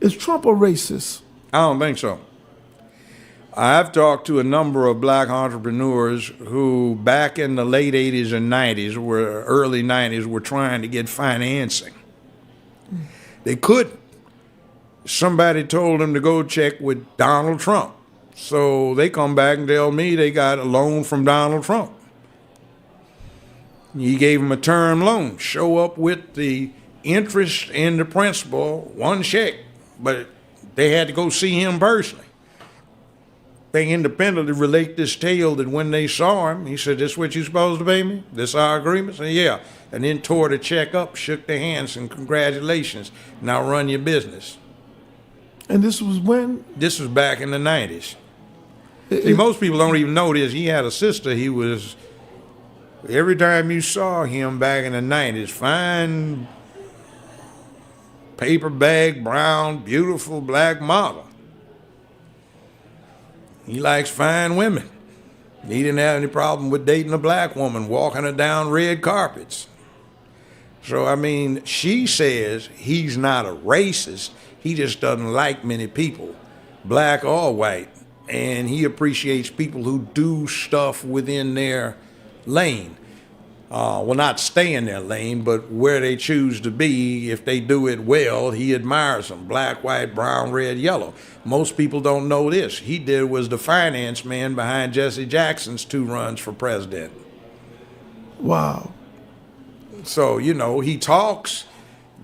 Is Trump a racist? I don't think so. I've talked to a number of black entrepreneurs who back in the late 80s and 90s, early 90s, were trying to get financing. They couldn't. Somebody told them to go check with Donald Trump. So they come back and tell me they got a loan from Donald Trump. He gave them a term loan. Show up with the interest and the principal, one check. But they had to go see him personally. They independently relate this tale that when they saw him, he said, "This what you supposed to pay me? This our agreement?" I said, "Yeah." And then tore the check up, shook their hands, and congratulations. Now run your business. And this was when? This was back in the 90s. See, most people don't even know this. He had a sister. He was, every time you saw him back in the 90s, fine, paper bag, brown, beautiful black model. He likes fine women. He didn't have any problem with dating a black woman, walking her down red carpets. So, I mean, she says he's not a racist. He just doesn't like many people, black or white. And he appreciates people who do stuff within their lane. Well, not stay in their lane, but where they choose to be. If they do it well, he admires them. Black, white, brown, red, yellow. Most people don't know this. He was the finance man behind Jesse Jackson's 2 runs for president. Wow. So, he talks,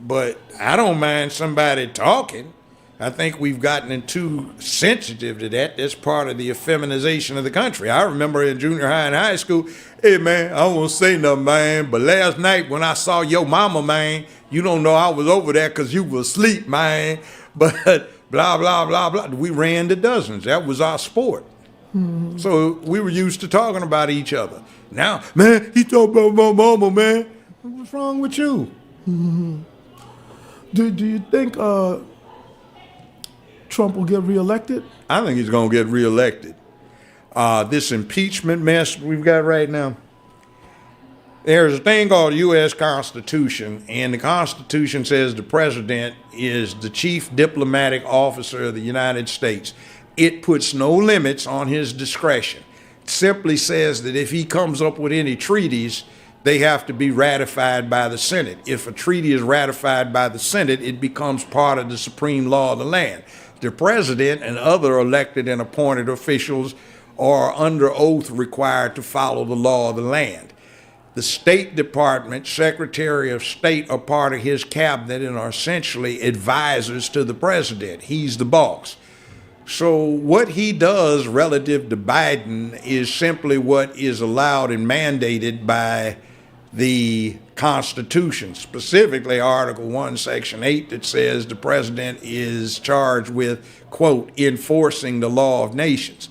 but I don't mind somebody talking. I think we've gotten too sensitive to that. That's part of the effeminization of the country. I remember in junior high and high school, "Hey, man, I won't say nothing, man, but last night when I saw your mama, man, you don't know I was over there because you was asleep, man." But blah, blah, blah, blah. We ran to dozens. That was our sport. Mm-hmm. So we were used to talking about each other. Now, "Man, he talking about my mama, man." What's wrong with you? Mm-hmm. Do you think Trump will get reelected? I think he's going to get reelected. This impeachment mess we've got right now, there's a thing called the U.S. Constitution, and the Constitution says the president is the chief diplomatic officer of the United States. It puts no limits on his discretion. It simply says that if he comes up with any treaties, they have to be ratified by the Senate. If a treaty is ratified by the Senate, it becomes part of the supreme law of the land. The president and other elected and appointed officials are under oath required to follow the law of the land. The State Department, Secretary of State are part of his cabinet and are essentially advisors to the president. He's the boss. So what he does relative to Biden is simply what is allowed and mandated by the Constitution, specifically Article 1, Section 8, that says the president is charged with, quote, enforcing the law of nations.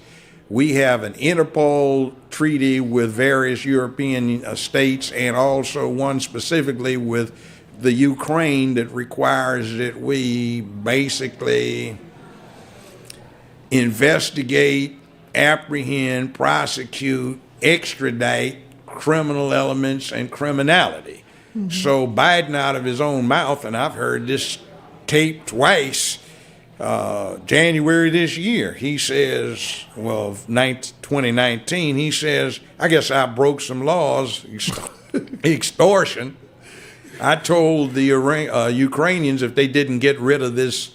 We have an Interpol treaty with various European states and also one specifically with the Ukraine that requires that we basically investigate, apprehend, prosecute, extradite criminal elements and criminality. Mm-hmm. So Biden out of his own mouth, and I've heard this tape twice, January this year, he says, 2019, he says, "I guess I broke some laws, extortion. I told the Ukrainians if they didn't get rid of this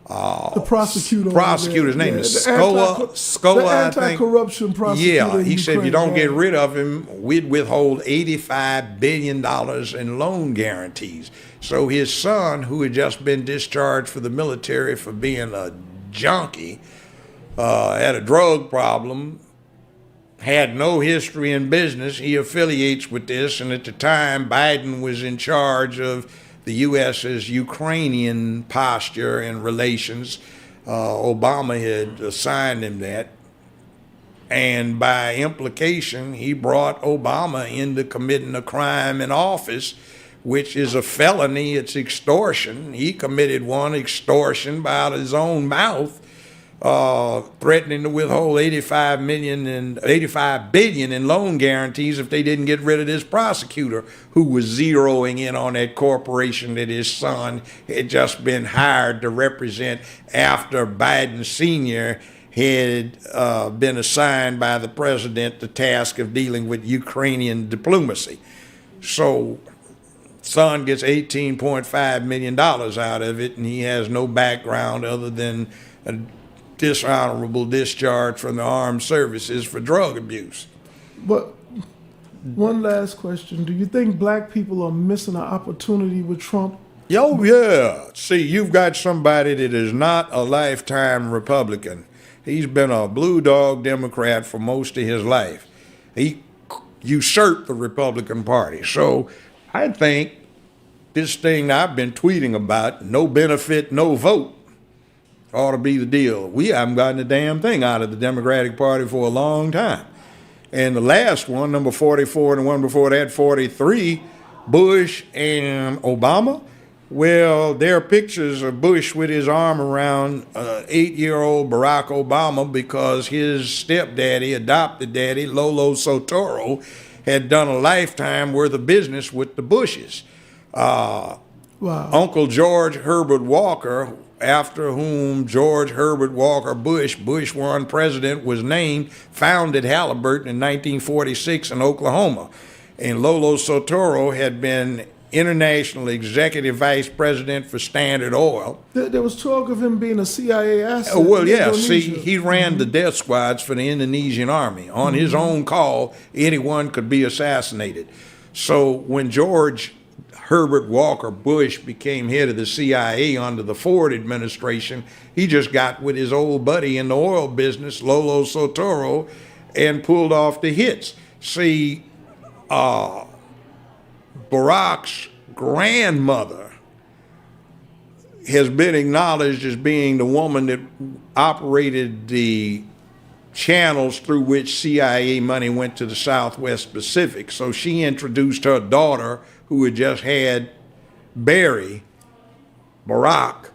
the prosecutor's name is the anti-corruption prosecutor. Yeah, he said if you don't get rid of him, we'd withhold $85 billion in loan guarantees. So his son, who had just been discharged for the military for being a junkie, had a drug problem, had no history in business. He affiliates with this, and at the time, Biden was in charge of the U.S.'s Ukrainian posture and relations. Obama had assigned him that. And by implication, he brought Obama into committing a crime in office, which is a felony. It's extortion. He committed one, extortion, by out of his own mouth. threatening to withhold 85 billion in loan guarantees if they didn't get rid of this prosecutor who was zeroing in on that corporation that his son had just been hired to represent after Biden Sr. had been assigned by the president the task of dealing with Ukrainian diplomacy. So son gets $18.5 million out of it, and he has no background other than a dishonorable discharge from the armed services for drug abuse. But one last question. Do you think black people are missing an opportunity with Trump? Oh, yeah. See, you've got somebody that is not a lifetime Republican. He's been a blue dog Democrat for most of his life. He usurped the Republican Party. So I think this thing I've been tweeting about, no benefit, no vote, ought to be the deal. We haven't gotten a damn thing out of the Democratic Party for a long time. And the last one, number 44, and the one before that, 43, Bush and Obama, well, there are pictures of Bush with his arm around 8-year-old Barack Obama because his stepdaddy, adopted daddy, Lolo Soetoro, had done a lifetime worth of business with the Bushes. Wow. Uncle George Herbert Walker, after whom George Herbert Walker Bush, Bush 1 president, was named, founded Halliburton in 1946 in Oklahoma. And Lolo Soetoro had been international executive vice president for Standard Oil. There was talk of him being a CIA asset. Well, yeah, Indonesia. see, he ran the death squads for the Indonesian army. On his own call, anyone could be assassinated. So when George Herbert Walker Bush became head of the CIA under the Ford administration, he just got with his old buddy in the oil business, Lolo Soetoro, and pulled off the hits. See, Barack's grandmother has been acknowledged as being the woman that operated the channels through which CIA money went to the Southwest Pacific. So she introduced her daughter, who had just had Barry, Barack,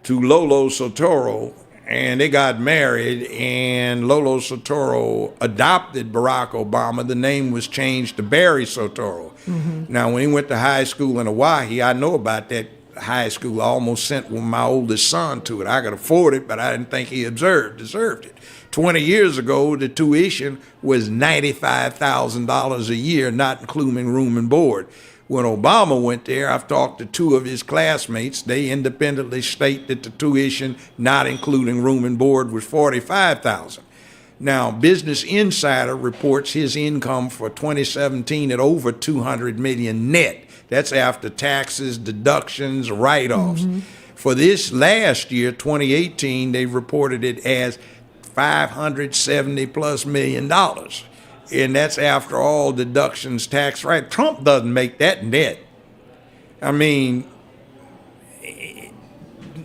to Lolo Soetoro, and they got married, and Lolo Soetoro adopted Barack Obama. The name was changed to Barry Soetoro. Now, when he went to high school in Hawaii, I know about that high school. I almost sent my oldest son to it. I could afford it, but I didn't think he deserved it. 20 years ago, the tuition was $95,000 a year, not including room and board. When Obama went there, I've talked to two of his classmates. They independently state that the tuition, not including room and board, was $45,000. Now, Business Insider reports his income for 2017 at over $200 million net. That's after taxes, deductions, write-offs. For this last year, 2018, they reported it as $570+ million. And that's after all deductions, tax, right? Trump doesn't make that net. I mean,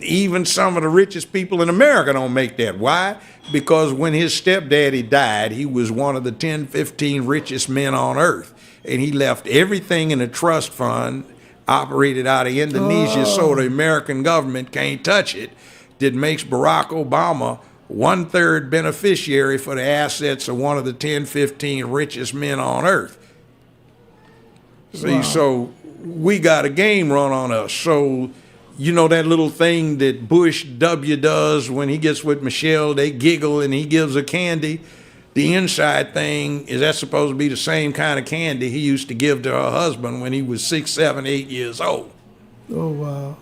even some of the richest people in America don't make that. Why? Because when his stepdaddy died, he was one of the 10, 15 richest men on earth. And he left everything in a trust fund operated out of Indonesia, so the American government can't touch it. That makes Barack Obama 1/3 beneficiary for the assets of one of the 10, 15 richest men on earth. See, so we got a game run on us. So, you know that little thing that Bush W does when he gets with Michelle, they giggle and he gives her candy. The inside thing, is that supposed to be the same kind of candy he used to give to her husband when he was 6, 7, 8 years old? Oh, wow.